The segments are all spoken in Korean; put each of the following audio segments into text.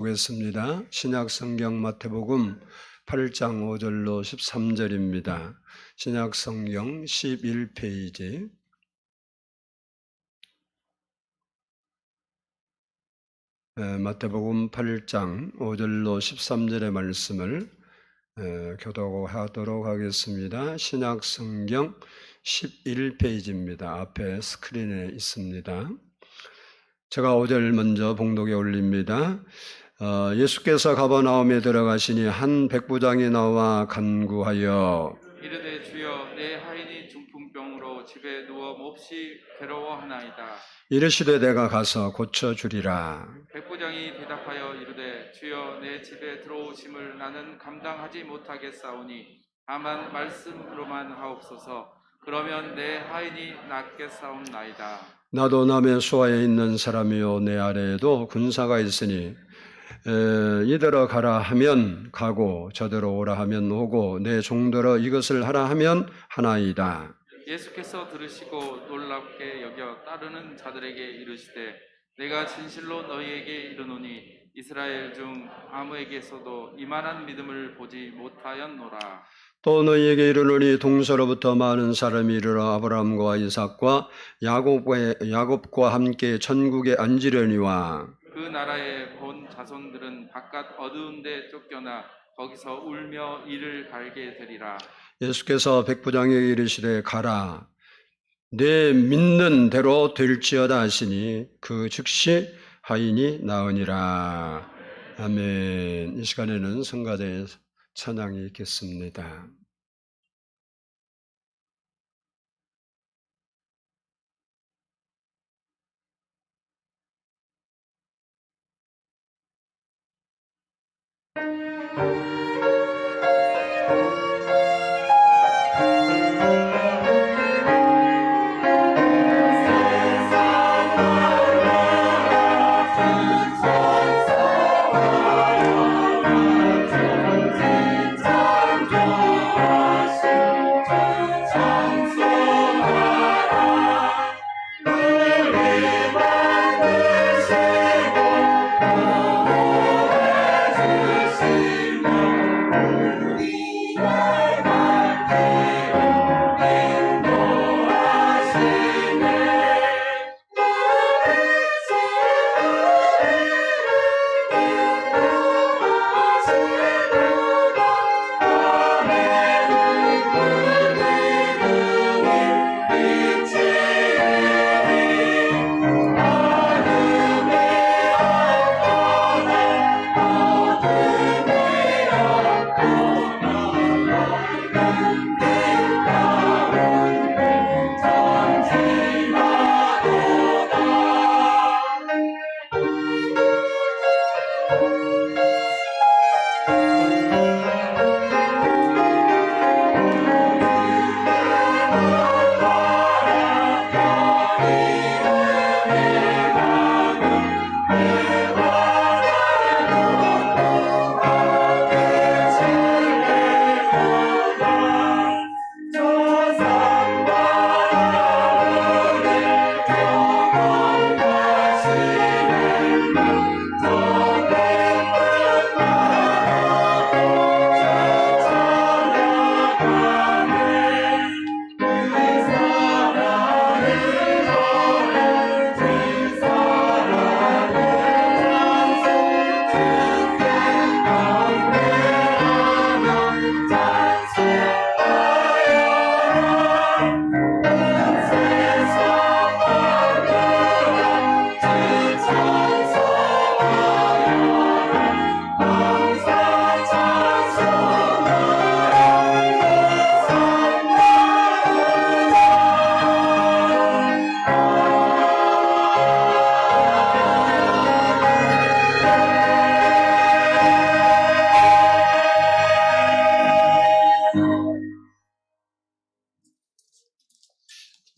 보겠습니다. 신약 성경 마태복음 8장 5절로 13절입니다. 신약 성경 11페이지. 마태복음 8장 5절로 13절의 말씀을 교독하도록 하겠습니다. 신약 성경 11페이지입니다. 앞에 스크린에 있습니다. 제가 5절 먼저 봉독에 올립니다. 예수께서 가버나움에 들어가시니 한 백부장이 나와 간구하여 이르되 주여 내 하인이 중풍병으로 집에 누워 몹시 괴로워하나이다. 이르시되 내가 가서 고쳐주리라. 백부장이 대답하여 이르되 주여 내 집에 들어오심을 나는 감당하지 못하겠사오니 다만 말씀으로만 하옵소서. 그러면 내 하인이 낫겠사옵나이다. 나도 남의 수하에 있는 사람이요 내 아래에도 군사가 있으니 이더러 가라 하면 가고 저더러 오라 하면 오고 내 종더러 이것을 하라 하면 하나이다. 예수께서 들으시고 놀랍게 여겨 따르는 자들에게 이르시되 내가 진실로 너희에게 이르노니 이스라엘 중 아무에게서도 이만한 믿음을 보지 못하였노라. 또 너희에게 이르노니 동서로부터 많은 사람이 이르러 아브라함과 이삭과 야곱과 함께 천국에 앉으려니와 그 나라의 본 자손들은 바깥 어두운 데 쫓겨나 거기서 울며 이를 갈게 되리라. 예수께서 백부장에게 이르시되 가라 내 믿는 대로 될지어다 하시니 그 즉시 하인이 나으니라. 아멘. 이 시간에는 성가대의 찬양이 있겠습니다.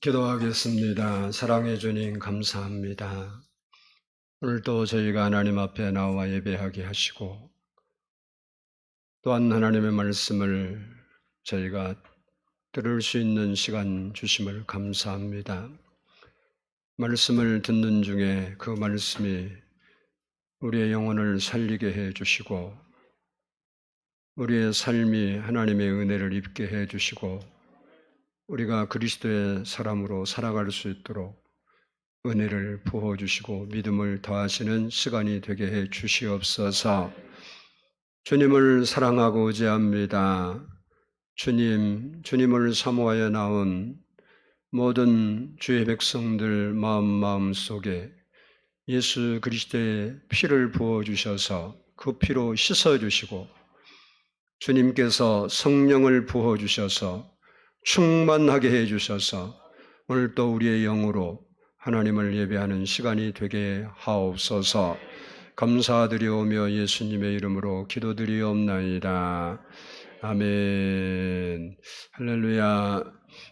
기도하겠습니다. 사랑해 주님 감사합니다. 오늘도 저희가 하나님 앞에 나와 예배하게 하시고 또한 하나님의 말씀을 저희가 들을 수 있는 시간 주심을 감사합니다. 말씀을 듣는 중에 그 말씀이 우리의 영혼을 살리게 해 주시고 우리의 삶이 하나님의 은혜를 입게 해 주시고 우리가 그리스도의 사람으로 살아갈 수 있도록 은혜를 부어 주시고 믿음을 더하시는 시간이 되게 해 주시옵소서. 주님을 사랑하고 의지합니다. 주님을 사모하여 나온 모든 주의 백성들 마음 속에 예수 그리스도의 피를 부어 주셔서 그 피로 씻어 주시고 주님께서 성령을 부어 주셔서 충만하게 해 주셔서 오늘 또 우리의 영으로 하나님을 예배하는 시간이 되게 하옵소서. 감사드리오며 예수님의 이름으로 기도드리옵나이다. 아멘. 할렐루야.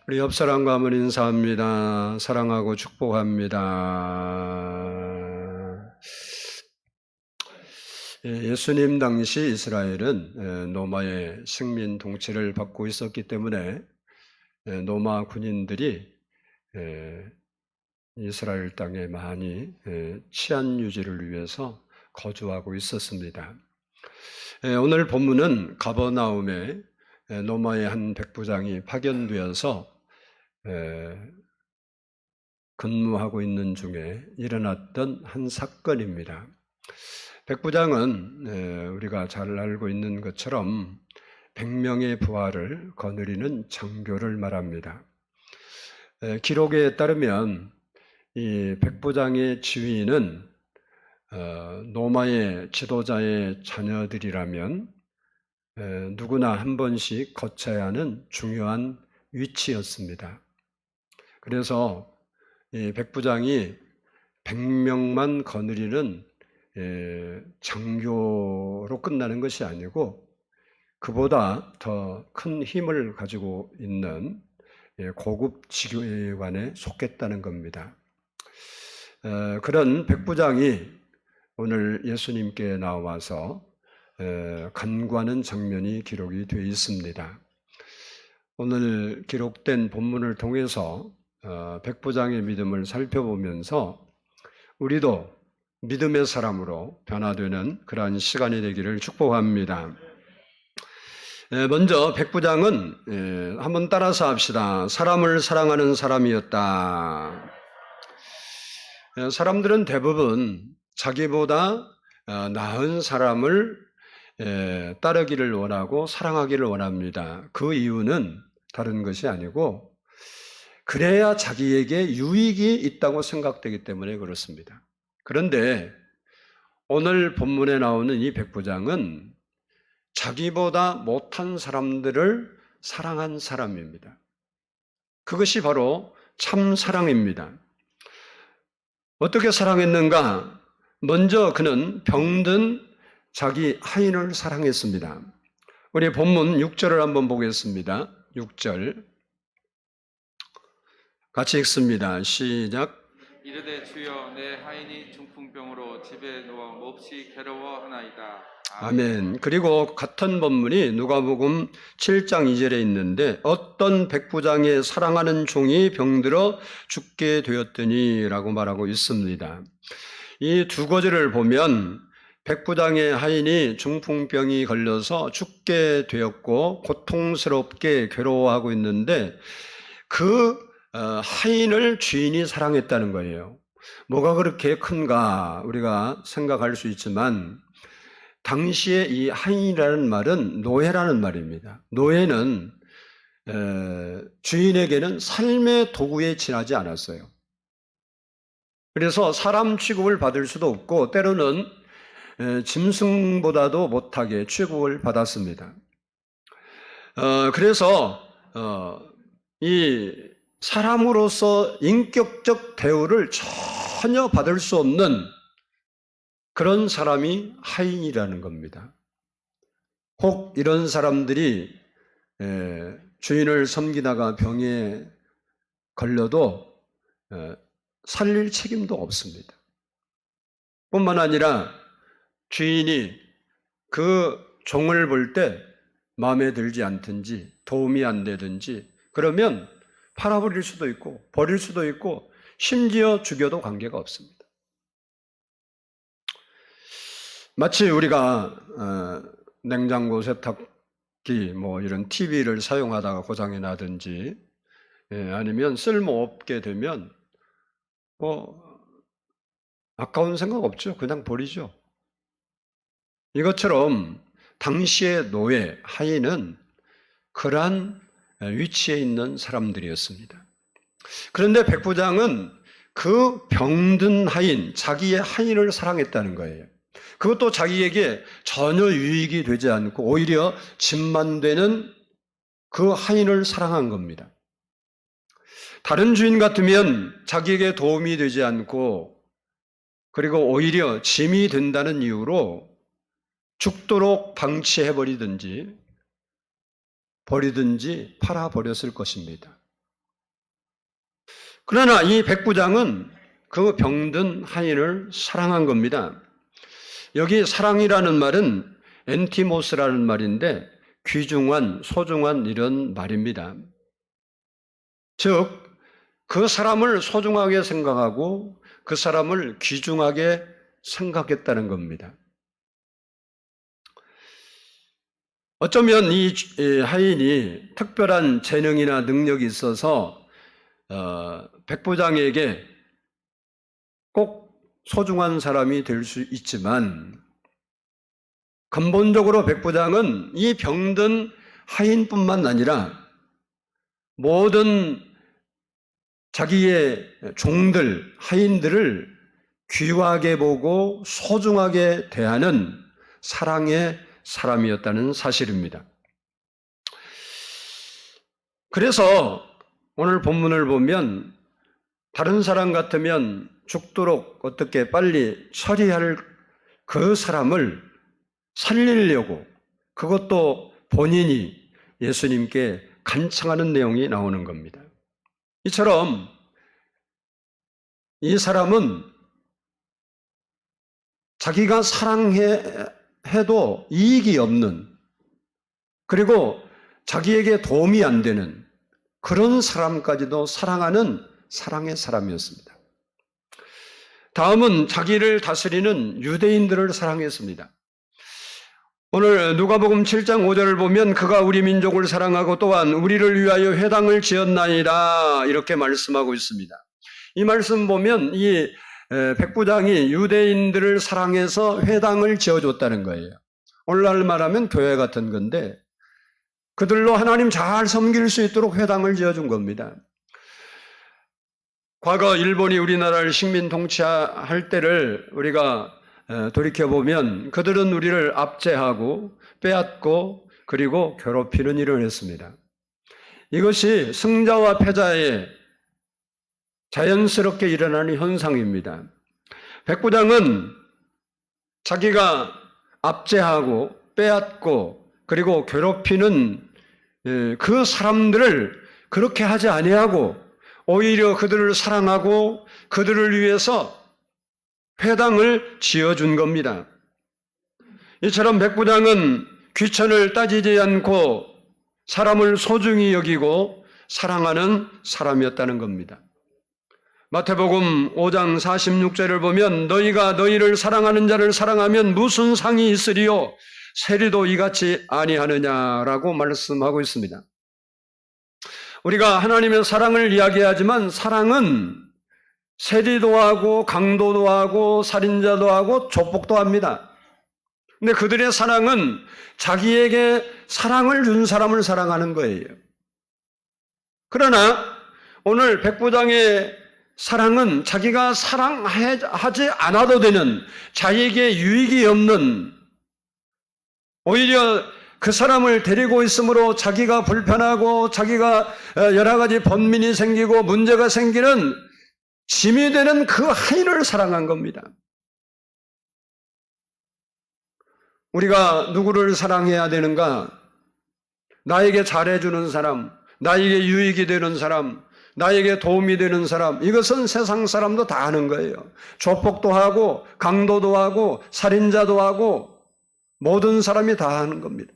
우리 옆 사람과 한번 인사합니다. 사랑하고 축복합니다. 예수님 당시 이스라엘은 로마의 식민 통치를 받고 있었기 때문에 로마 군인들이 이스라엘 땅에 많이 치안 유지를 위해서 거주하고 있었습니다. 오늘 본문은 가버나움에 로마의 한 백부장이 파견되어서 근무하고 있는 중에 일어났던 한 사건입니다. 백부장은 우리가 잘 알고 있는 것처럼 100명의 부하를 거느리는 장교를 말합니다. 기록에 따르면 이 백부장의 지위는 로마의 지도자의 자녀들이라면 누구나 한 번씩 거쳐야 하는 중요한 위치였습니다. 그래서 이 백부장이 100명만 거느리는 장교로 끝나는 것이 아니고 그보다 더 큰 힘을 가지고 있는 고급 지휘관에 속했다는 겁니다. 그런 백부장이 오늘 예수님께 나와서 간구하는 장면이 기록이 되어 있습니다. 오늘 기록된 본문을 통해서 백부장의 믿음을 살펴보면서 우리도 믿음의 사람으로 변화되는 그러한 시간이 되기를 축복합니다. 먼저 백부장은 한번 따라서 합시다. 사람을 사랑하는 사람이었다. 사람들은 대부분 자기보다 나은 사람을 따르기를 원하고 사랑하기를 원합니다. 그 이유는 다른 것이 아니고 그래야 자기에게 유익이 있다고 생각되기 때문에 그렇습니다. 그런데 오늘 본문에 나오는 이 백부장은 자기보다 못한 사람들을 사랑한 사람입니다. 그것이 바로 참 사랑입니다. 어떻게 사랑했는가? 먼저 그는 병든 자기 하인을 사랑했습니다. 우리 본문 6절을 한번 보겠습니다. 6절 같이 읽습니다. 시작. 이르되 주여 내 하인이 중풍병으로 집에 누워 몹시 괴로워하나이다. 아멘. 그리고 같은 본문이 누가복음 7장 2절에 있는데 어떤 백부장의 사랑하는 종이 병들어 죽게 되었더니 라고 말하고 있습니다. 이 두 구절을 보면 백부장의 하인이 중풍병이 걸려서 죽게 되었고 고통스럽게 괴로워하고 있는데 그 하인을 주인이 사랑했다는 거예요. 뭐가 그렇게 큰가 우리가 생각할 수 있지만 당시에 이 하인이라는 말은 노예라는 말입니다. 노예는 주인에게는 삶의 도구에 지나지 않았어요. 그래서 사람 취급을 받을 수도 없고 때로는 짐승보다도 못하게 취급을 받았습니다. 그래서 이 사람으로서 인격적 대우를 전혀 받을 수 없는 그런 사람이 하인이라는 겁니다. 혹 이런 사람들이 주인을 섬기다가 병에 걸려도 살릴 책임도 없습니다. 뿐만 아니라 주인이 그 종을 볼 때 마음에 들지 않든지 도움이 안 되든지 그러면 팔아버릴 수도 있고 버릴 수도 있고 심지어 죽여도 관계가 없습니다. 마치 우리가 냉장고, 세탁기, 뭐 이런 TV를 사용하다가 고장이 나든지 아니면 쓸모없게 되면 뭐 아까운 생각 없죠. 그냥 버리죠. 이것처럼 당시의 노예, 하인은 그러한 위치에 있는 사람들이었습니다. 그런데 백부장은 그 병든 하인, 자기의 하인을 사랑했다는 거예요. 그것도 자기에게 전혀 유익이 되지 않고 오히려 짐만 되는 그 하인을 사랑한 겁니다. 다른 주인 같으면 자기에게 도움이 되지 않고 그리고 오히려 짐이 된다는 이유로 죽도록 방치해버리든지 버리든지 팔아버렸을 것입니다. 그러나 이 백부장은 그 병든 하인을 사랑한 겁니다. 여기 사랑이라는 말은 엔티모스라는 말인데 귀중한, 소중한 이런 말입니다. 즉, 그 사람을 소중하게 생각하고 그 사람을 귀중하게 생각했다는 겁니다. 어쩌면 이 하인이 특별한 재능이나 능력이 있어서 백부장에게 꼭 소중한 사람이 될 수 있지만 근본적으로 백부장은 이 병든 하인뿐만 아니라 모든 자기의 종들, 하인들을 귀하게 보고 소중하게 대하는 사랑의 사람이었다는 사실입니다. 그래서 오늘 본문을 보면 다른 사람 같으면 죽도록 어떻게 빨리 처리할 그 사람을 살리려고 그것도 본인이 예수님께 간청하는 내용이 나오는 겁니다. 이처럼 이 사람은 자기가 사랑해도 이익이 없는 그리고 자기에게 도움이 안 되는 그런 사람까지도 사랑하는 사랑의 사람이었습니다. 다음은 자기를 다스리는 유대인들을 사랑했습니다. 오늘 누가복음 7장 5절을 보면 그가 우리 민족을 사랑하고 또한 우리를 위하여 회당을 지었나이다 이렇게 말씀하고 있습니다. 이 말씀 보면 이 백부장이 유대인들을 사랑해서 회당을 지어줬다는 거예요. 오늘날 말하면 교회 같은 건데 그들로 하나님 잘 섬길 수 있도록 회당을 지어준 겁니다. 과거 일본이 우리나라를 식민 통치할 때를 우리가 돌이켜보면 그들은 우리를 압제하고 빼앗고 그리고 괴롭히는 일을 했습니다. 이것이 승자와 패자의 자연스럽게 일어나는 현상입니다. 백부장은 자기가 압제하고 빼앗고 그리고 괴롭히는 그 사람들을 그렇게 하지 아니하고 오히려 그들을 사랑하고 그들을 위해서 회당을 지어준 겁니다. 이처럼 백부장은 귀천을 따지지 않고 사람을 소중히 여기고 사랑하는 사람이었다는 겁니다. 마태복음 5장 46절을 보면 너희가 너희를 사랑하는 자를 사랑하면 무슨 상이 있으리요? 세리도 이같이 아니하느냐라고 말씀하고 있습니다. 우리가 하나님의 사랑을 이야기하지만 사랑은 세리도 하고 강도도 하고 살인자도 하고 조폭도 합니다. 근데 그들의 사랑은 자기에게 사랑을 준 사람을 사랑하는 거예요. 그러나 오늘 백부장의 사랑은 자기가 사랑하지 않아도 되는 자기에게 유익이 없는 오히려 그 사람을 데리고 있으므로 자기가 불편하고 자기가 여러 가지 번민이 생기고 문제가 생기는 짐이 되는 그 하인을 사랑한 겁니다. 우리가 누구를 사랑해야 되는가? 나에게 잘해주는 사람, 나에게 유익이 되는 사람, 나에게 도움이 되는 사람, 이것은 세상 사람도 다 아는 거예요. 조폭도 하고 강도도 하고 살인자도 하고 모든 사람이 다 하는 겁니다.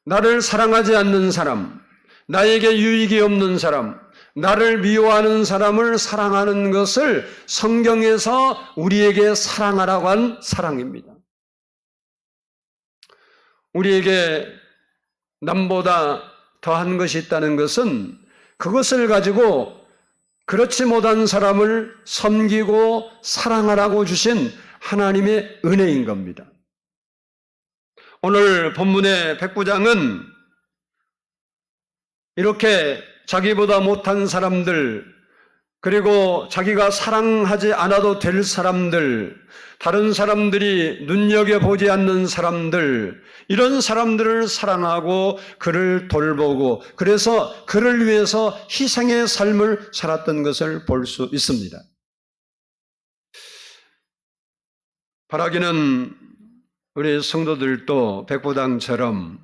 나를 사랑하지 않는 사람, 나에게 유익이 없는 사람, 나를 미워하는 사람을 사랑하는 것을 성경에서 우리에게 사랑하라고 한 사랑입니다. 우리에게 남보다 더한 것이 있다는 것은 그것을 가지고 그렇지 못한 사람을 섬기고 사랑하라고 주신 하나님의 은혜인 겁니다. 오늘 본문의 백부장은 이렇게 자기보다 못한 사람들, 그리고 자기가 사랑하지 않아도 될 사람들, 다른 사람들이 눈여겨보지 않는 사람들, 이런 사람들을 사랑하고 그를 돌보고 그래서 그를 위해서 희생의 삶을 살았던 것을 볼 수 있습니다. 바라기는 우리 성도들도 백부장처럼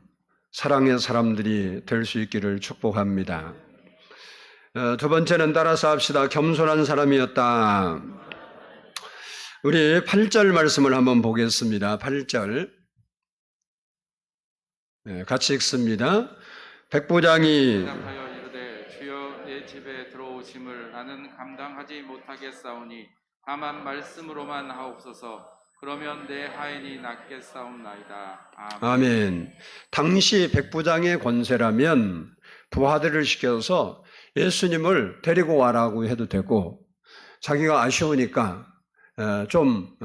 사랑의 사람들이 될 수 있기를 축복합니다. 두 번째는 따라서 합시다. 겸손한 사람이었다. 우리 8절 말씀을 한번 보겠습니다. 8절 같이 읽습니다. 백부장이 대답하여 이르되 주여 내 집에 들어오심을 나는 감당하지 못하겠사오니 다만 말씀으로만 하옵소서. 그러면 내 하인이 낫겠사옵나이다. 아멘. 당시 백부장의 권세라면 부하들을 시켜서 예수님을 데리고 와라고 해도 되고, 자기가 아쉬우니까 좀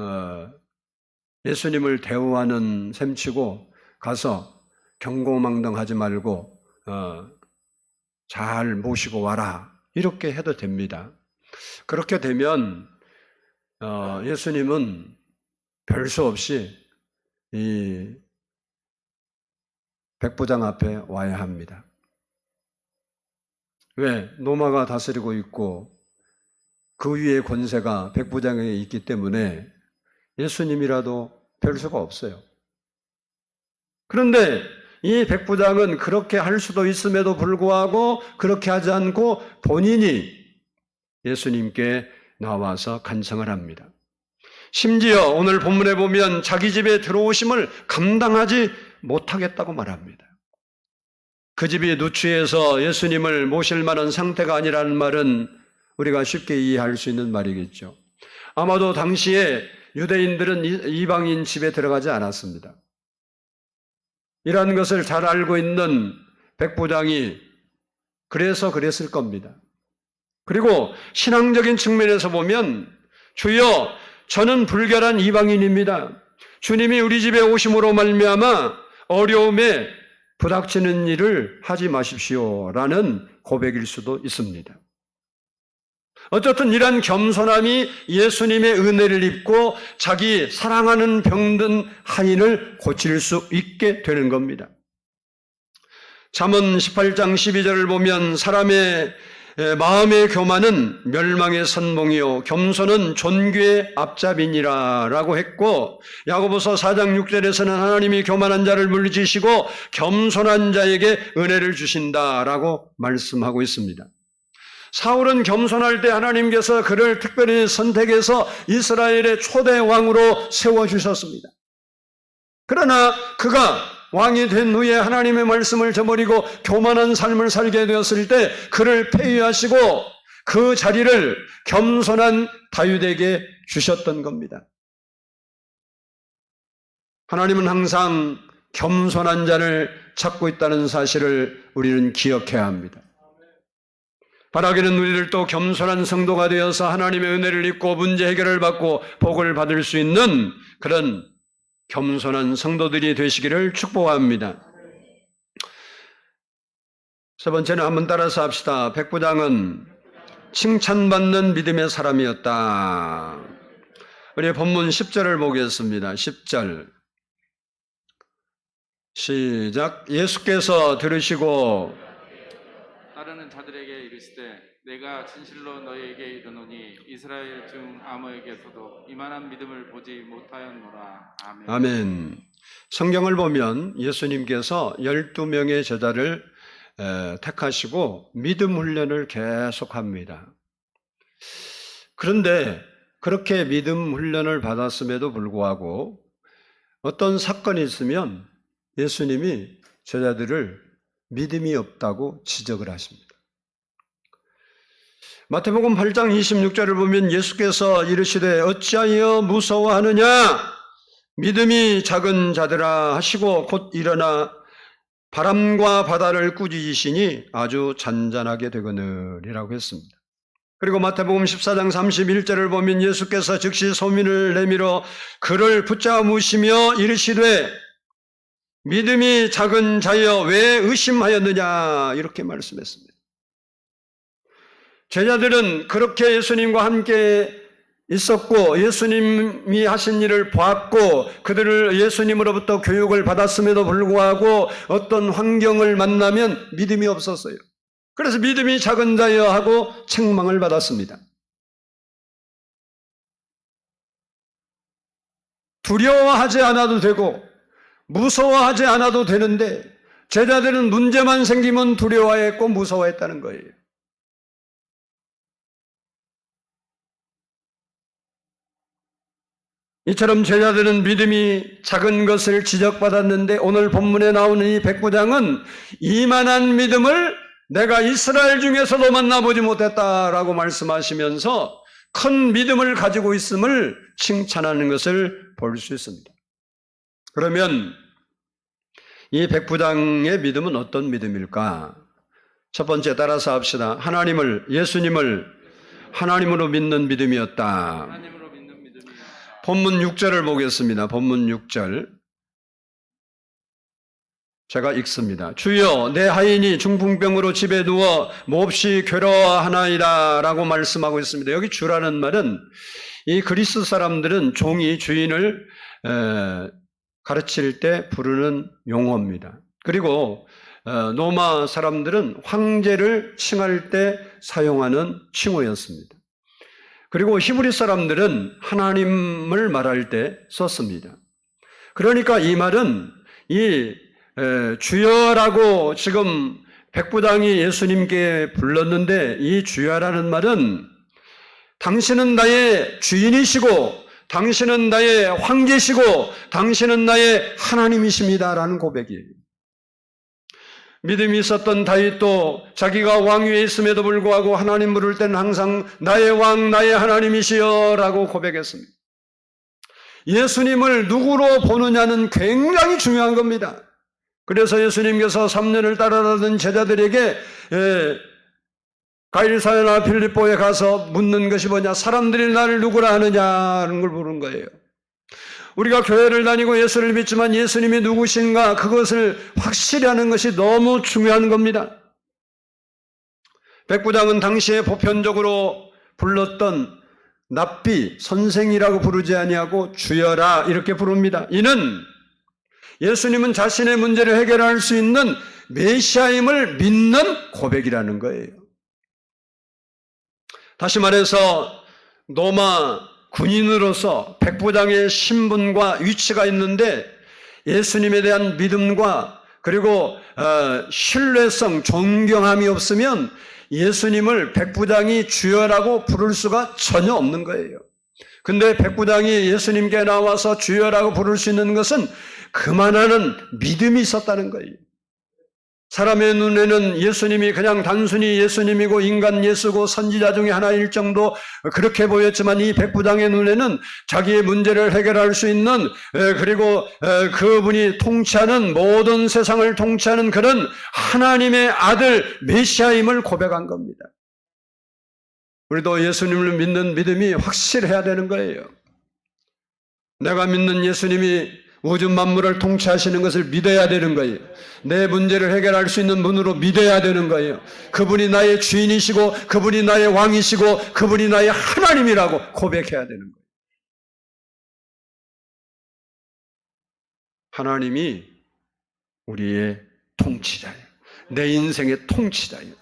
예수님을 대우하는 셈치고 가서 경고망동하지 말고 잘 모시고 와라, 이렇게 해도 됩니다. 그렇게 되면 예수님은 별 수 없이 이 백부장 앞에 와야 합니다. 왜? 로마가 다스리고 있고 그 위에 권세가 백부장에게 있기 때문에 예수님이라도 별 수가 없어요. 그런데 이 백부장은 그렇게 할 수도 있음에도 불구하고 그렇게 하지 않고 본인이 예수님께 나와서 간청을 합니다. 심지어 오늘 본문에 보면 자기 집에 들어오심을 감당하지 못하겠다고 말합니다. 그 집이 누추해서 예수님을 모실 만한 상태가 아니라는 말은 우리가 쉽게 이해할 수 있는 말이겠죠. 아마도 당시에 유대인들은 이방인 집에 들어가지 않았습니다. 이러한 것을 잘 알고 있는 백부장이 그래서 그랬을 겁니다. 그리고 신앙적인 측면에서 보면 주여 저는 불결한 이방인입니다. 주님이 우리 집에 오심으로 말미암아 어려움에 부닥치는 일을 하지 마십시오라는 고백일 수도 있습니다. 어쨌든 이러한 겸손함이 예수님의 은혜를 입고 자기 사랑하는 병든 하인을 고칠 수 있게 되는 겁니다. 잠언 18장 12절을 보면 사람의 마음의 교만은 멸망의 선봉이요 겸손은 존귀의 앞잡이니라 라고 했고, 야고보서 4장 6절에서는 하나님이 교만한 자를 물리치시고 겸손한 자에게 은혜를 주신다라고 말씀하고 있습니다. 사울은 겸손할 때 하나님께서 그를 특별히 선택해서 이스라엘의 초대 왕으로 세워주셨습니다. 그러나 그가 왕이 된 후에 하나님의 말씀을 저버리고 교만한 삶을 살게 되었을 때 그를 폐위하시고 그 자리를 겸손한 다윗에게 주셨던 겁니다. 하나님은 항상 겸손한 자를 찾고 있다는 사실을 우리는 기억해야 합니다. 바라기는 우리를 또 겸손한 성도가 되어서 하나님의 은혜를 입고 문제 해결을 받고 복을 받을 수 있는 그런 겸손한 성도들이 되시기를 축복합니다. 세 번째는 한번 따라서 합시다. 백부장은 칭찬받는 믿음의 사람이었다. 우리 본문 10절을 보겠습니다. 10절 시작. 예수께서 들으시고 따르는 자들에게 이르시되 내가 진실로 너희에게 이르노니 이스라엘 중 아무에게서도 이만한 믿음을 보지 못하였노라. 아멘. 아멘. 성경을 보면 예수님께서 12명의 제자를 택하시고 믿음 훈련을 계속합니다. 그런데 그렇게 믿음 훈련을 받았음에도 불구하고 어떤 사건이 있으면 예수님이 제자들을 믿음이 없다고 지적을 하십니다. 마태복음 8장 26절을 보면 예수께서 이르시되 어찌하여 무서워하느냐 믿음이 작은 자들아 하시고 곧 일어나 바람과 바다를 꾸짖으시니 아주 잔잔하게 되거늘이라고 했습니다. 그리고 마태복음 14장 31절을 보면 예수께서 즉시 소민을 내밀어 그를 붙잡으시며 이르시되 믿음이 작은 자여 왜 의심하였느냐 이렇게 말씀했습니다. 제자들은 그렇게 예수님과 함께 있었고 예수님이 하신 일을 보았고 그들을 예수님으로부터 교육을 받았음에도 불구하고 어떤 환경을 만나면 믿음이 없었어요. 그래서 믿음이 작은 자여 하고 책망을 받았습니다. 두려워하지 않아도 되고 무서워하지 않아도 되는데 제자들은 문제만 생기면 두려워했고 무서워했다는 거예요. 이처럼 제자들은 믿음이 작은 것을 지적받았는데 오늘 본문에 나오는 이 백부장은 이만한 믿음을 내가 이스라엘 중에서도 만나보지 못했다라고 말씀하시면서 큰 믿음을 가지고 있음을 칭찬하는 것을 볼 수 있습니다. 그러면 이 백부장의 믿음은 어떤 믿음일까? 첫 번째 따라서 합시다. 예수님을 하나님으로 믿는 믿음이었다. 하나님으로 믿는 믿음이었다. 본문 6절을 보겠습니다. 본문 6절. 제가 읽습니다. 주여 내 하인이 중풍병으로 집에 누워 몹시 괴로워하나이다 라고 말씀하고 있습니다. 여기 주라는 말은 이 그리스 사람들은 종이 주인을 가르칠 때 부르는 용어입니다. 그리고 로마 사람들은 황제를 칭할 때 사용하는 칭호였습니다. 그리고 히브리 사람들은 하나님을 말할 때 썼습니다. 그러니까 이 말은 이 주여라고 지금 백부장이 예수님께 불렀는데 이 주여라는 말은 당신은 나의 주인이시고 당신은 나의 황제시고 당신은 나의 하나님이십니다라는 고백이에요. 믿음이 있었던 다윗도 자기가 왕위에 있음에도 불구하고 하나님 부를 때는 항상 나의 왕 나의 하나님이시여라고 고백했습니다. 예수님을 누구로 보느냐는 굉장히 중요한 겁니다. 그래서 예수님께서 3년을 따라다니는 제자들에게 가이사랴나 빌립보에 가서 묻는 것이 뭐냐? 사람들이 나를 누구라 하느냐는 걸 물은 거예요. 우리가 교회를 다니고 예수를 믿지만 예수님이 누구신가 그것을 확실히 하는 것이 너무 중요한 겁니다. 백부장은 당시에 보편적으로 불렀던 납비, 선생이라고 부르지 아니하고 주여라 이렇게 부릅니다. 이는 예수님은 자신의 문제를 해결할 수 있는 메시아임을 믿는 고백이라는 거예요. 다시 말해서 로마 군인으로서 백부장의 신분과 위치가 있는데 예수님에 대한 믿음과 그리고 신뢰성, 존경함이 없으면 예수님을 백부장이 주여라고 부를 수가 전혀 없는 거예요. 근데 백부장이 예수님께 나와서 주여라고 부를 수 있는 것은 그만하는 믿음이 있었다는 거예요. 사람의 눈에는 예수님이 그냥 단순히 예수님이고 인간 예수고 선지자 중에 하나일 정도 그렇게 보였지만 이 백부장의 눈에는 자기의 문제를 해결할 수 있는 그리고 그분이 통치하는 모든 세상을 통치하는 그런 하나님의 아들 메시아임을 고백한 겁니다. 우리도 예수님을 믿는 믿음이 확실해야 되는 거예요. 내가 믿는 예수님이 우주 만물을 통치하시는 것을 믿어야 되는 거예요. 내 문제를 해결할 수 있는 분으로 믿어야 되는 거예요. 그분이 나의 주인이시고 그분이 나의 왕이시고 그분이 나의 하나님이라고 고백해야 되는 거예요. 하나님이 우리의 통치자예요. 내 인생의 통치자예요.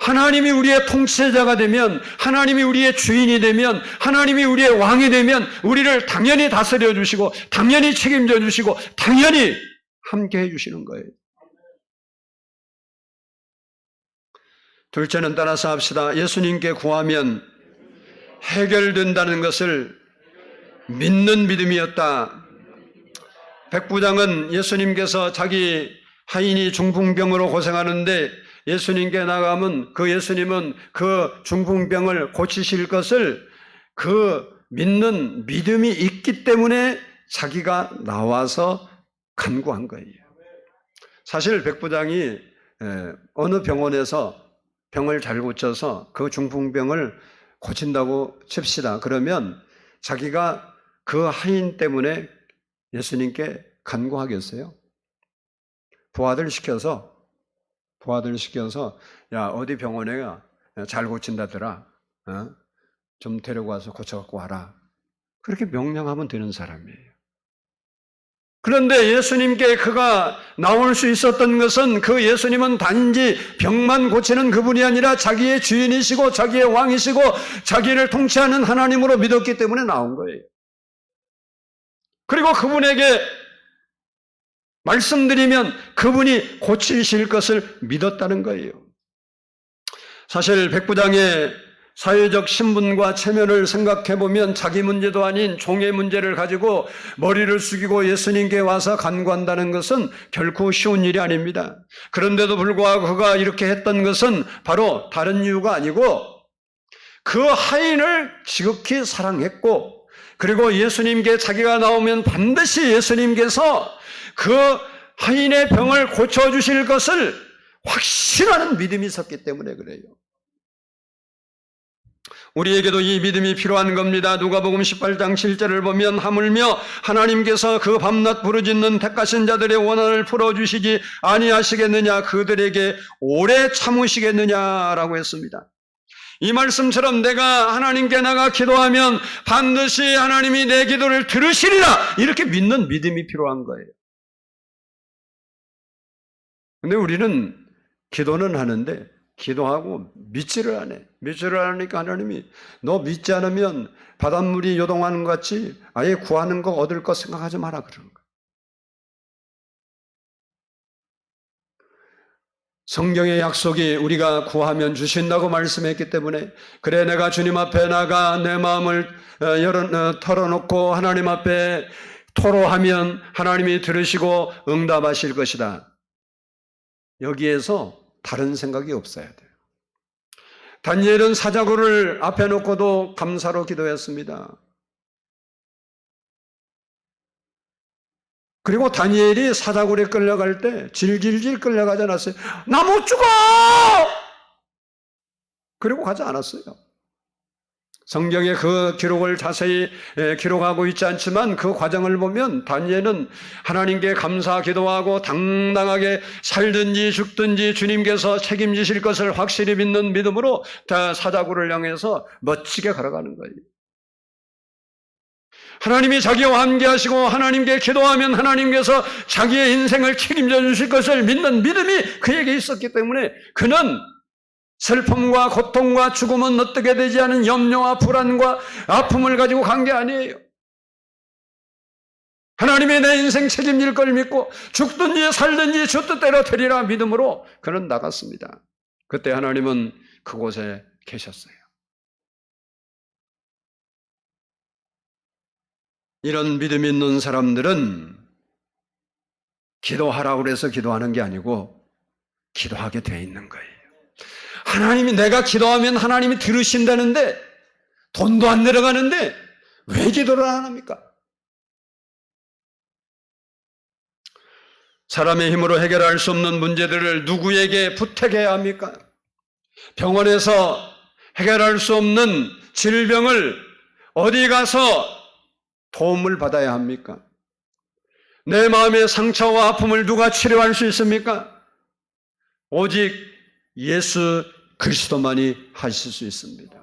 하나님이 우리의 통치자가 되면, 하나님이 우리의 주인이 되면, 하나님이 우리의 왕이 되면 우리를 당연히 다스려 주시고 당연히 책임져 주시고 당연히 함께 해 주시는 거예요. 둘째는 따라서 합시다. 예수님께 구하면 해결된다는 것을 믿는 믿음이었다. 백부장은 예수님께서 자기 하인이 중풍병으로 고생하는데 예수님께 나가면 그 예수님은 그 중풍병을 고치실 것을 그 믿는 믿음이 있기 때문에 자기가 나와서 간구한 거예요. 사실 백부장이 어느 병원에서 병을 잘 고쳐서 그 중풍병을 고친다고 칩시다. 그러면 자기가 그 하인 때문에 예수님께 간구하겠어요? 부하들 시켜서 야 어디 병원에 잘 고친다더라. 좀 데리고 와서 고쳐갖고 와라. 그렇게 명령하면 되는 사람이에요. 그런데 예수님께 그가 나올 수 있었던 것은 그 예수님은 단지 병만 고치는 그분이 아니라 자기의 주인이시고 자기의 왕이시고 자기를 통치하는 하나님으로 믿었기 때문에 나온 거예요. 그리고 그분에게 말씀드리면 그분이 고치실 것을 믿었다는 거예요. 사실 백부장의 사회적 신분과 체면을 생각해보면 자기 문제도 아닌 종의 문제를 가지고 머리를 숙이고 예수님께 와서 간구한다는 것은 결코 쉬운 일이 아닙니다. 그런데도 불구하고 그가 이렇게 했던 것은 바로 다른 이유가 아니고 그 하인을 지극히 사랑했고 그리고 예수님께 자기가 나오면 반드시 예수님께서 그 하인의 병을 고쳐주실 것을 확신하는 믿음이 있었기 때문에 그래요. 우리에게도 이 믿음이 필요한 겁니다. 누가복음 18장 7절을 보면 하물며 하나님께서 그 밤낮 부르짖는 택하신 자들의 원한을 풀어주시지 아니하시겠느냐 그들에게 오래 참으시겠느냐라고 했습니다. 이 말씀처럼 내가 하나님께 나가 기도하면 반드시 하나님이 내 기도를 들으시리라 이렇게 믿는 믿음이 필요한 거예요. 근데 우리는 기도는 하는데 기도하고 믿지를 않아. 믿지를 않으니까 하나님이 너 믿지 않으면 바닷물이 요동하는 것 같이 아예 구하는 거 얻을 거 생각하지 마라 그러는 거예요. 성경의 약속이 우리가 구하면 주신다고 말씀했기 때문에 그래 내가 주님 앞에 나가 내 마음을 털어놓고 하나님 앞에 토로하면 하나님이 들으시고 응답하실 것이다. 여기에서 다른 생각이 없어야 돼요. 다니엘은 사자굴을 앞에 놓고도 감사로 기도했습니다. 그리고 다니엘이 사자굴에 끌려갈 때 질질질 끌려가지 않았어요. 나 못 죽어! 그리고 가지 않았어요. 성경에 그 기록을 자세히 기록하고 있지 않지만 그 과정을 보면 다니엘은 하나님께 감사 기도하고 당당하게 살든지 죽든지 주님께서 책임지실 것을 확실히 믿는 믿음으로 사자굴을 향해서 멋지게 걸어가는 거예요. 하나님이 자기와 함께 하시고 하나님께 기도하면 하나님께서 자기의 인생을 책임져 주실 것을 믿는 믿음이 그에게 있었기 때문에 그는 슬픔과 고통과 죽음은 어떻게 되지 않은 염려와 불안과 아픔을 가지고 간 게 아니에요. 하나님이 내 인생 책임질 걸 믿고 죽든지 살든지 주 뜻대로 되리라 믿음으로 그는 나갔습니다. 그때 하나님은 그곳에 계셨어요. 이런 믿음 있는 사람들은 기도하라고 그래서 기도하는 게 아니고 기도하게 돼 있는 거예요. 하나님이 내가 기도하면 하나님이 들으신다는데 돈도 안 내려가는데 왜 기도를 안 합니까? 사람의 힘으로 해결할 수 없는 문제들을 누구에게 부탁해야 합니까? 병원에서 해결할 수 없는 질병을 어디 가서 도움을 받아야 합니까? 내 마음의 상처와 아픔을 누가 치료할 수 있습니까? 오직 예수 그리스도만이 하실 수 있습니다.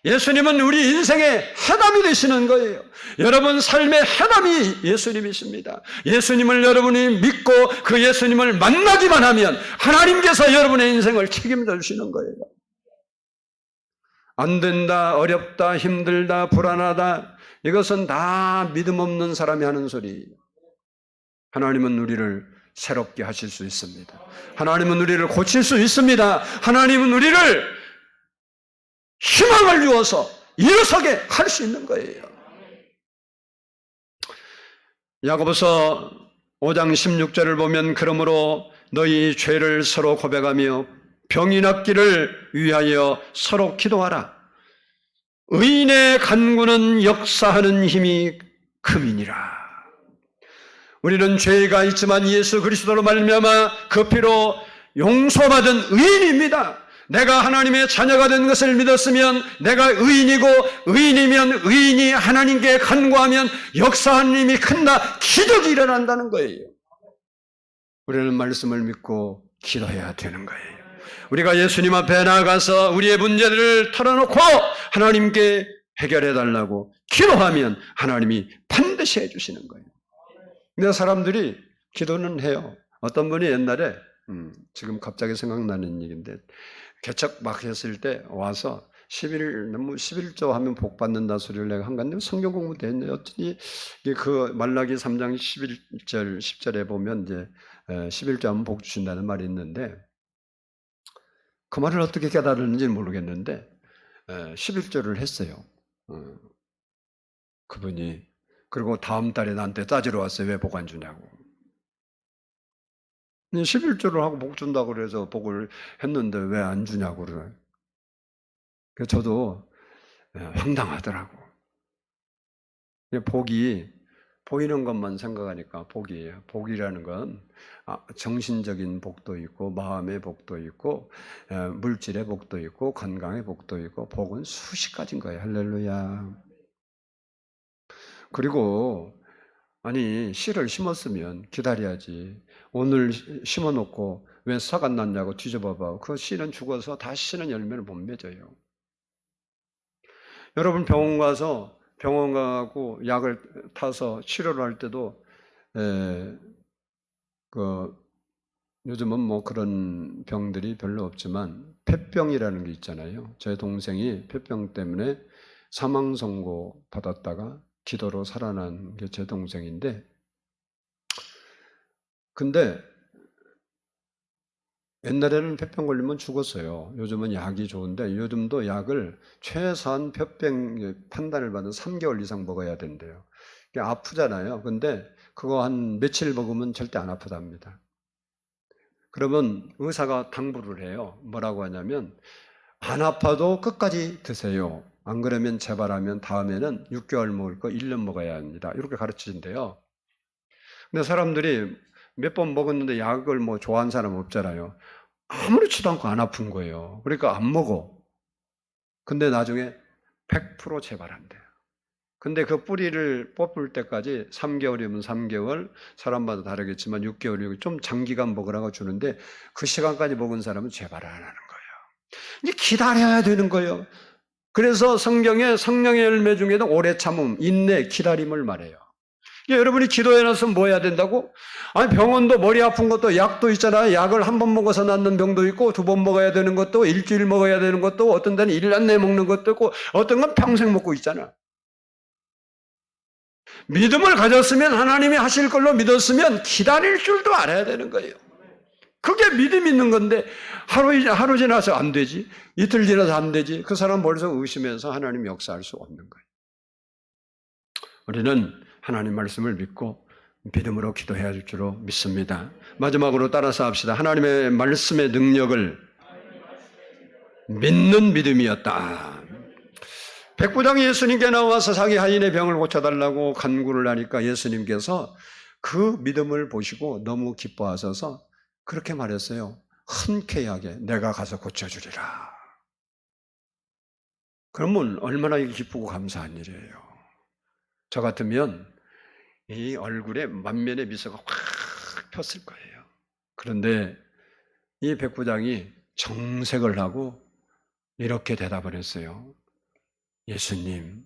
예수님은 우리 인생의 해답이 되시는 거예요. 여러분 삶의 해답이 예수님이십니다. 예수님을 여러분이 믿고 그 예수님을 만나기만 하면 하나님께서 여러분의 인생을 책임져 주시는 거예요. 안 된다, 어렵다, 힘들다, 불안하다 이것은 다 믿음 없는 사람이 하는 소리예요. 하나님은 우리를 새롭게 하실 수 있습니다. 하나님은 우리를 고칠 수 있습니다. 하나님은 우리를 희망을 주어서 일어서게 할 수 있는 거예요. 야고보서 5장 16절을 보면 그러므로 너희 죄를 서로 고백하며 병이 낫기를 위하여 서로 기도하라. 의인의 간구는 역사하는 힘이 큼이니라. 우리는 죄가 있지만 예수 그리스도로 말미암아 그 피로 용서받은 의인입니다. 내가 하나님의 자녀가 된 것을 믿었으면 내가 의인이고, 의인이면 의인이 하나님께 간구하면 역사하는 힘이 큰다, 기적이 일어난다는 거예요. 우리는 말씀을 믿고 기도해야 되는 거예요. 우리가 예수님 앞에 나아가서 우리의 문제를 털어놓고 하나님께 해결해 달라고 기도하면 하나님이 반드시 해주시는 거예요. 근데 사람들이 기도는 해요. 어떤 분이 옛날에 지금 갑자기 생각나는 얘기인데, 개척 막 했을 때 와서 11조 하면 복 받는다 소리를 내가 한 건데 성경 공부 때 했네. 어쩌니 그 말라기 3장 11절 10절에 보면 이제 11조 하면 복 주신다는 말이 있는데, 그 말을 어떻게 깨달았는지 모르겠는데 11조를 했어요. 그분이. 그리고 다음 달에 나한테 따지러 왔어요. 왜 복 안 주냐고. 11조를 하고 복 준다고 그래서 복을 했는데 왜 안 주냐고 그래요. 그래서 저도 황당하더라고. 복이 보이는 것만 생각하니까 복이에요. 복이라는 건 정신적인 복도 있고, 마음의 복도 있고, 물질의 복도 있고, 건강의 복도 있고, 복은 수십 가지인 거예요. 할렐루야. 그리고 아니, 씨를 심었으면 기다려야지. 오늘 심어놓고 왜 싹 안 났냐고 뒤져봐봐. 그 씨는 죽어서 다시는 열매를 못 맺어요. 여러분 병원 가고 약을 타서 치료를 할 때도 요즘은 뭐 그런 병들이 별로 없지만 폐병이라는 게 있잖아요. 제 동생이 폐병 때문에 사망 선고 받았다가 기도로 살아난 게 제 동생인데, 근데 옛날에는 폐병 걸리면 죽었어요. 요즘은 약이 좋은데 요즘도 약을 최소한 폐병 판단을 받은 3개월 이상 먹어야 된대요. 아프잖아요. 근데 그거 한 며칠 먹으면 절대 안 아프답니다. 그러면 의사가 당부를 해요. 뭐라고 하냐면 안 아파도 끝까지 드세요. 안 그러면 재발하면 다음에는 6개월 먹을 거 1년 먹어야 합니다. 이렇게 가르치는데요. 근데 사람들이 몇 번 먹었는데 약을 뭐 좋아하는 사람 없잖아요. 아무렇지도 않고 안 아픈 거예요. 그러니까 안 먹어. 근데 나중에 100% 재발한대요. 근데 그 뿌리를 뽑을 때까지 3개월이면 3개월, 사람마다 다르겠지만 6개월이고 좀 장기간 먹으라고 주는데 그 시간까지 먹은 사람은 재발 안 하는 거예요. 이제 기다려야 되는 거예요. 그래서 성경에 성령의 열매 중에도 오래 참음, 인내, 기다림을 말해요. 여러분이 기도해놔서 뭐 해야 된다고? 아니 병원도 머리 아픈 것도 약도 있잖아요. 약을 한 번 먹어서 낫는 병도 있고 2번 먹어야 되는 것도, 일주일 먹어야 되는 것도, 어떤 데는 1년 내에 먹는 것도 있고, 어떤 건 평생 먹고 있잖아. 믿음을 가졌으면, 하나님이 하실 걸로 믿었으면 기다릴 줄도 알아야 되는 거예요. 그게 믿음 있는 건데 하루 지나서 안 되지, 이틀 지나서 안 되지, 그 사람 머릿속 의심해서 하나님 역사할 수 없는 거예요. 우리는 하나님 말씀을 믿고 믿음으로 기도해야 할 줄로 믿습니다. 마지막으로 따라서 합시다. 하나님의 말씀의 능력을 믿는 믿음이었다. 백부장이 예수님께 나와서 자기 하인의 병을 고쳐달라고 간구를 하니까 예수님께서 그 믿음을 보시고 너무 기뻐하셔서 그렇게 말했어요. 흔쾌하게 내가 가서 고쳐주리라. 그러면 얼마나 기쁘고 감사한 일이에요. 저 같으면 이 얼굴에 만면의 미소가 확 폈을 거예요. 그런데 이 백부장이 정색을 하고 이렇게 대답을 했어요. 예수님,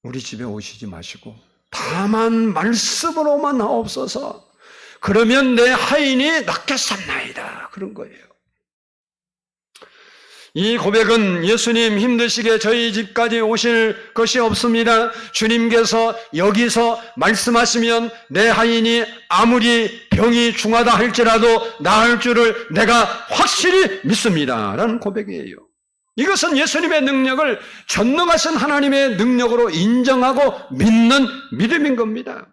우리 집에 오시지 마시고 다만 말씀으로만 하옵소서. 그러면 내 하인이 낫겠사옵나이다. 그런 거예요. 이 고백은 예수님 힘드시게 저희 집까지 오실 것이 없습니다. 주님께서 여기서 말씀하시면 내 하인이 아무리 병이 중하다 할지라도 나을 줄을 내가 확실히 믿습니다. 라는 고백이에요. 이것은 예수님의 능력을 전능하신 하나님의 능력으로 인정하고 믿는 믿음인 겁니다.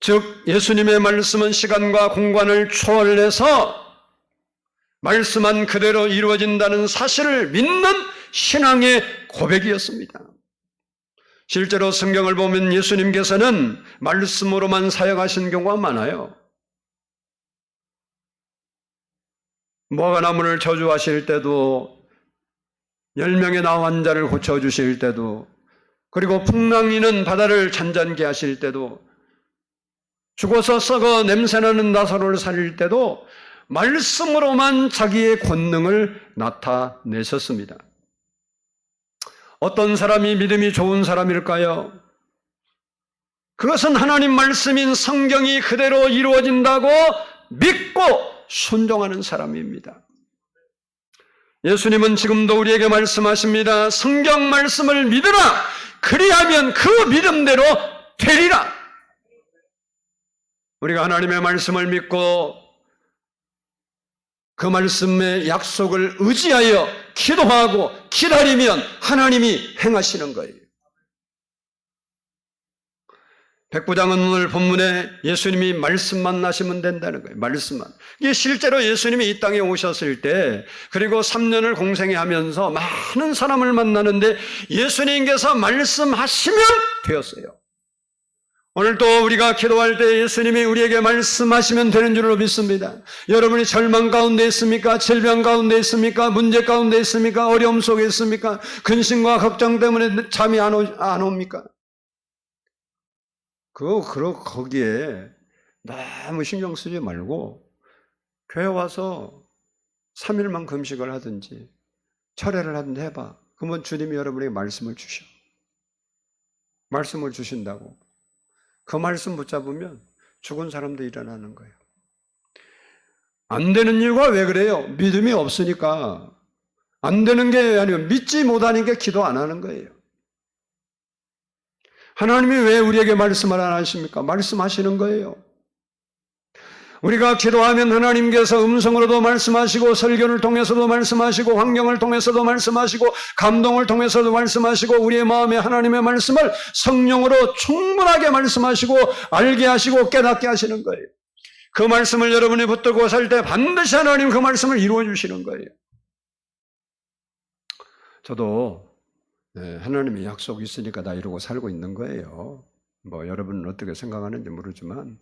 즉 예수님의 말씀은 시간과 공간을 초월해서 말씀한 그대로 이루어진다는 사실을 믿는 신앙의 고백이었습니다. 실제로 성경을 보면 예수님께서는 말씀으로만 사역하신 경우가 많아요. 무화과나무를 저주하실 때도, 10명의 나 환자를 고쳐주실 때도, 그리고 풍랑이는 바다를 잔잔케 하실 때도, 죽어서 썩어 냄새나는 나사로를 살릴 때도 말씀으로만 자기의 권능을 나타내셨습니다. 어떤 사람이 믿음이 좋은 사람일까요? 그것은 하나님 말씀인 성경이 그대로 이루어진다고 믿고 순종하는 사람입니다. 예수님은 지금도 우리에게 말씀하십니다. 성경 말씀을 믿으라. 그리하면 그 믿음대로 되리라. 우리가 하나님의 말씀을 믿고 그 말씀의 약속을 의지하여 기도하고 기다리면 하나님이 행하시는 거예요. 백부장은 오늘 본문에 예수님이 말씀만 나시면 된다는 거예요. 말씀만. 이게 실제로 예수님이 이 땅에 오셨을 때, 그리고 3년을 공생애 하면서 많은 사람을 만나는데 예수님께서 말씀하시면 되었어요. 오늘도 우리가 기도할 때 예수님이 우리에게 말씀하시면 되는 줄로 믿습니다. 여러분이 절망 가운데 있습니까? 질병 가운데 있습니까? 문제 가운데 있습니까? 어려움 속에 있습니까? 근심과 걱정 때문에 잠이 안 옵니까? 거기에 너무 신경 쓰지 말고 교회 와서 3일만 금식을 하든지 철회를 하든지 해봐. 그러면 주님이 여러분에게 말씀을 주셔. 말씀을 주신다고. 그 말씀 붙잡으면 죽은 사람도 일어나는 거예요. 안 되는 이유가 왜 그래요? 믿음이 없으니까. 안 되는 게 아니고 믿지 못하니까 기도 안 하는 거예요. 하나님이 왜 우리에게 말씀을 안 하십니까? 말씀하시는 거예요. 우리가 기도하면 하나님께서 음성으로도 말씀하시고 설교를 통해서도 말씀하시고 환경을 통해서도 말씀하시고 감동을 통해서도 말씀하시고 우리의 마음에 하나님의 말씀을 성령으로 충분하게 말씀하시고 알게 하시고 깨닫게 하시는 거예요. 그 말씀을 여러분이 붙들고 살 때 반드시 하나님 그 말씀을 이루어 주시는 거예요. 저도 하나님의 약속이 있으니까 나 이러고 살고 있는 거예요. 뭐 여러분은 어떻게 생각하는지 모르지만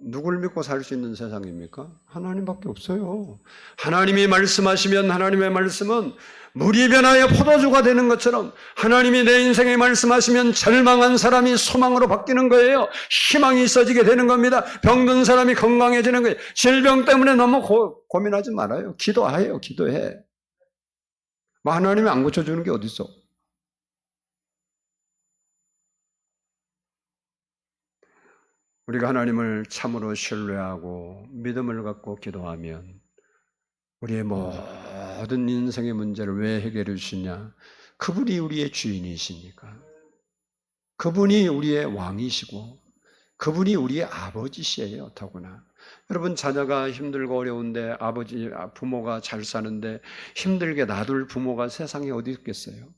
누굴 믿고 살 수 있는 세상입니까? 하나님밖에 없어요. 하나님이 말씀하시면 하나님의 말씀은 물이 변하여 포도주가 되는 것처럼 하나님이 내 인생에 말씀하시면 절망한 사람이 소망으로 바뀌는 거예요. 희망이 있어지게 되는 겁니다. 병든 사람이 건강해지는 거예요. 질병 때문에 너무 고민하지 말아요. 기도해요. 기도해. 뭐 하나님이 안 고쳐주는 게 어디 있어? 우리가 하나님을 참으로 신뢰하고 믿음을 갖고 기도하면 우리의 모든 인생의 문제를 왜 해결해 주시냐? 그분이 우리의 주인이시니까. 그분이 우리의 왕이시고 그분이 우리의 아버지시에요. 더구나. 여러분 자녀가 힘들고 어려운데 부모가 잘 사는데 힘들게 놔둘 부모가 세상에 어디 있겠어요?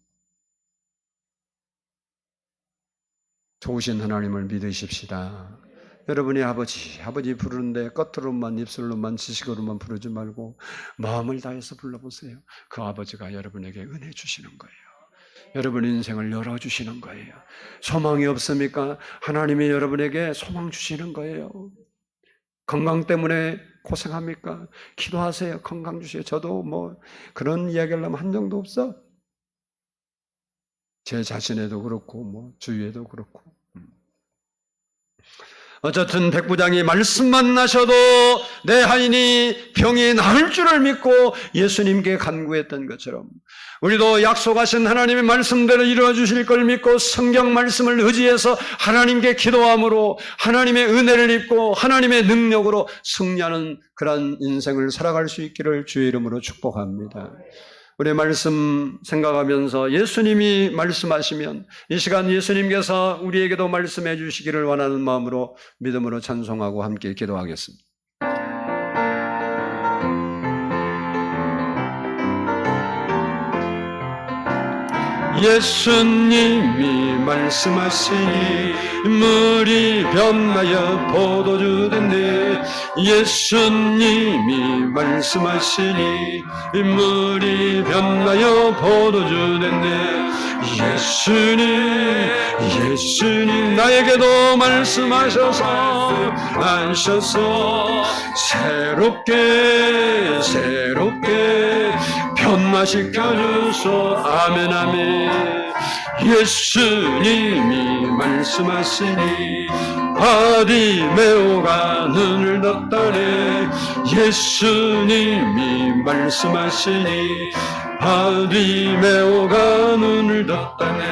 좋으신 하나님을 믿으십시다. 여러분이 아버지 부르는데 겉으로만 입술로만 지식으로만 부르지 말고 마음을 다해서 불러보세요. 그 아버지가 여러분에게 은혜 주시는 거예요. 여러분 인생을 열어주시는 거예요. 소망이 없습니까? 하나님이 여러분에게 소망 주시는 거예요. 건강 때문에 고생합니까? 기도하세요. 건강 주세요. 저도 뭐 그런 이야기를 하면 한 적도 없어. 제 자신에도 그렇고 뭐 주위에도 그렇고. 어쨌든 백부장이 말씀만 나셔도 내 하인이 병이 나을 줄을 믿고 예수님께 간구했던 것처럼 우리도 약속하신 하나님의 말씀대로 이루어 주실 걸 믿고 성경 말씀을 의지해서 하나님께 기도함으로 하나님의 은혜를 입고 하나님의 능력으로 승리하는 그런 인생을 살아갈 수 있기를 주의 이름으로 축복합니다. 우리 말씀 생각하면서 예수님이 말씀하시면 이 시간 예수님께서 우리에게도 말씀해 주시기를 원하는 마음으로 믿음으로 찬송하고 함께 기도하겠습니다. 예수님이 말씀하시니 물이 변하여 포도주 됐네. 예수님이 말씀하시니 물이 변하여 포도주 됐네. 예수님 나에게도 말씀하셔서 새롭게 변화시켜 주소. 아멘 아멘. 예수님이 말씀하시니 바디메오가 눈을 떴다네. 예수님이 말씀하시니 바디메오가 눈을 떴다네.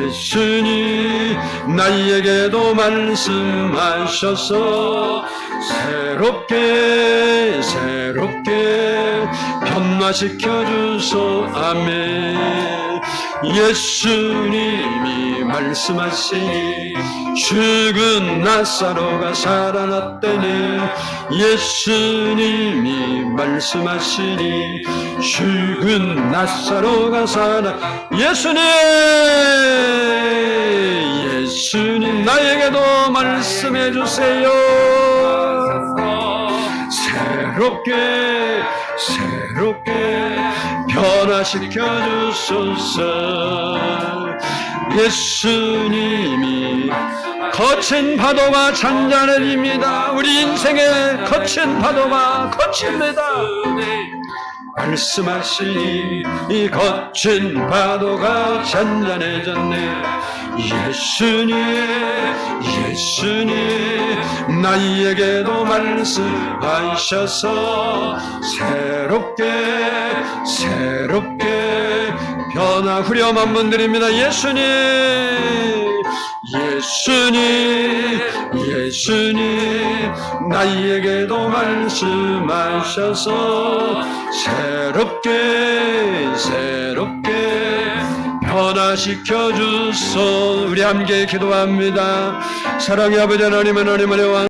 예수님 나에게도 말씀하셔서 새롭게 변화시켜 주소. 아멘. 예수님이 말씀하시니 죽은 나사로가 살아났다네. 예수님이 말씀하시니 죽은 나사로가 예수님 나에게도 말씀해 주세요. 새롭게 변화시켜 주소서. 예수님이 거친 파도가 잔잔해집니다. 우리 인생의 거친 파도가 거칩니다. 말씀하시니 이 거친 파도가 잔잔해졌네. 예수님 나에게도 말씀하셔서 새롭게 변화 후렴한 분들입니다. 예수님 나에게도 말씀하셔서 새롭게 변화시켜 주소. 우리 함께 기도합니다. 사랑의 아버지 하나님, 하나님의 왕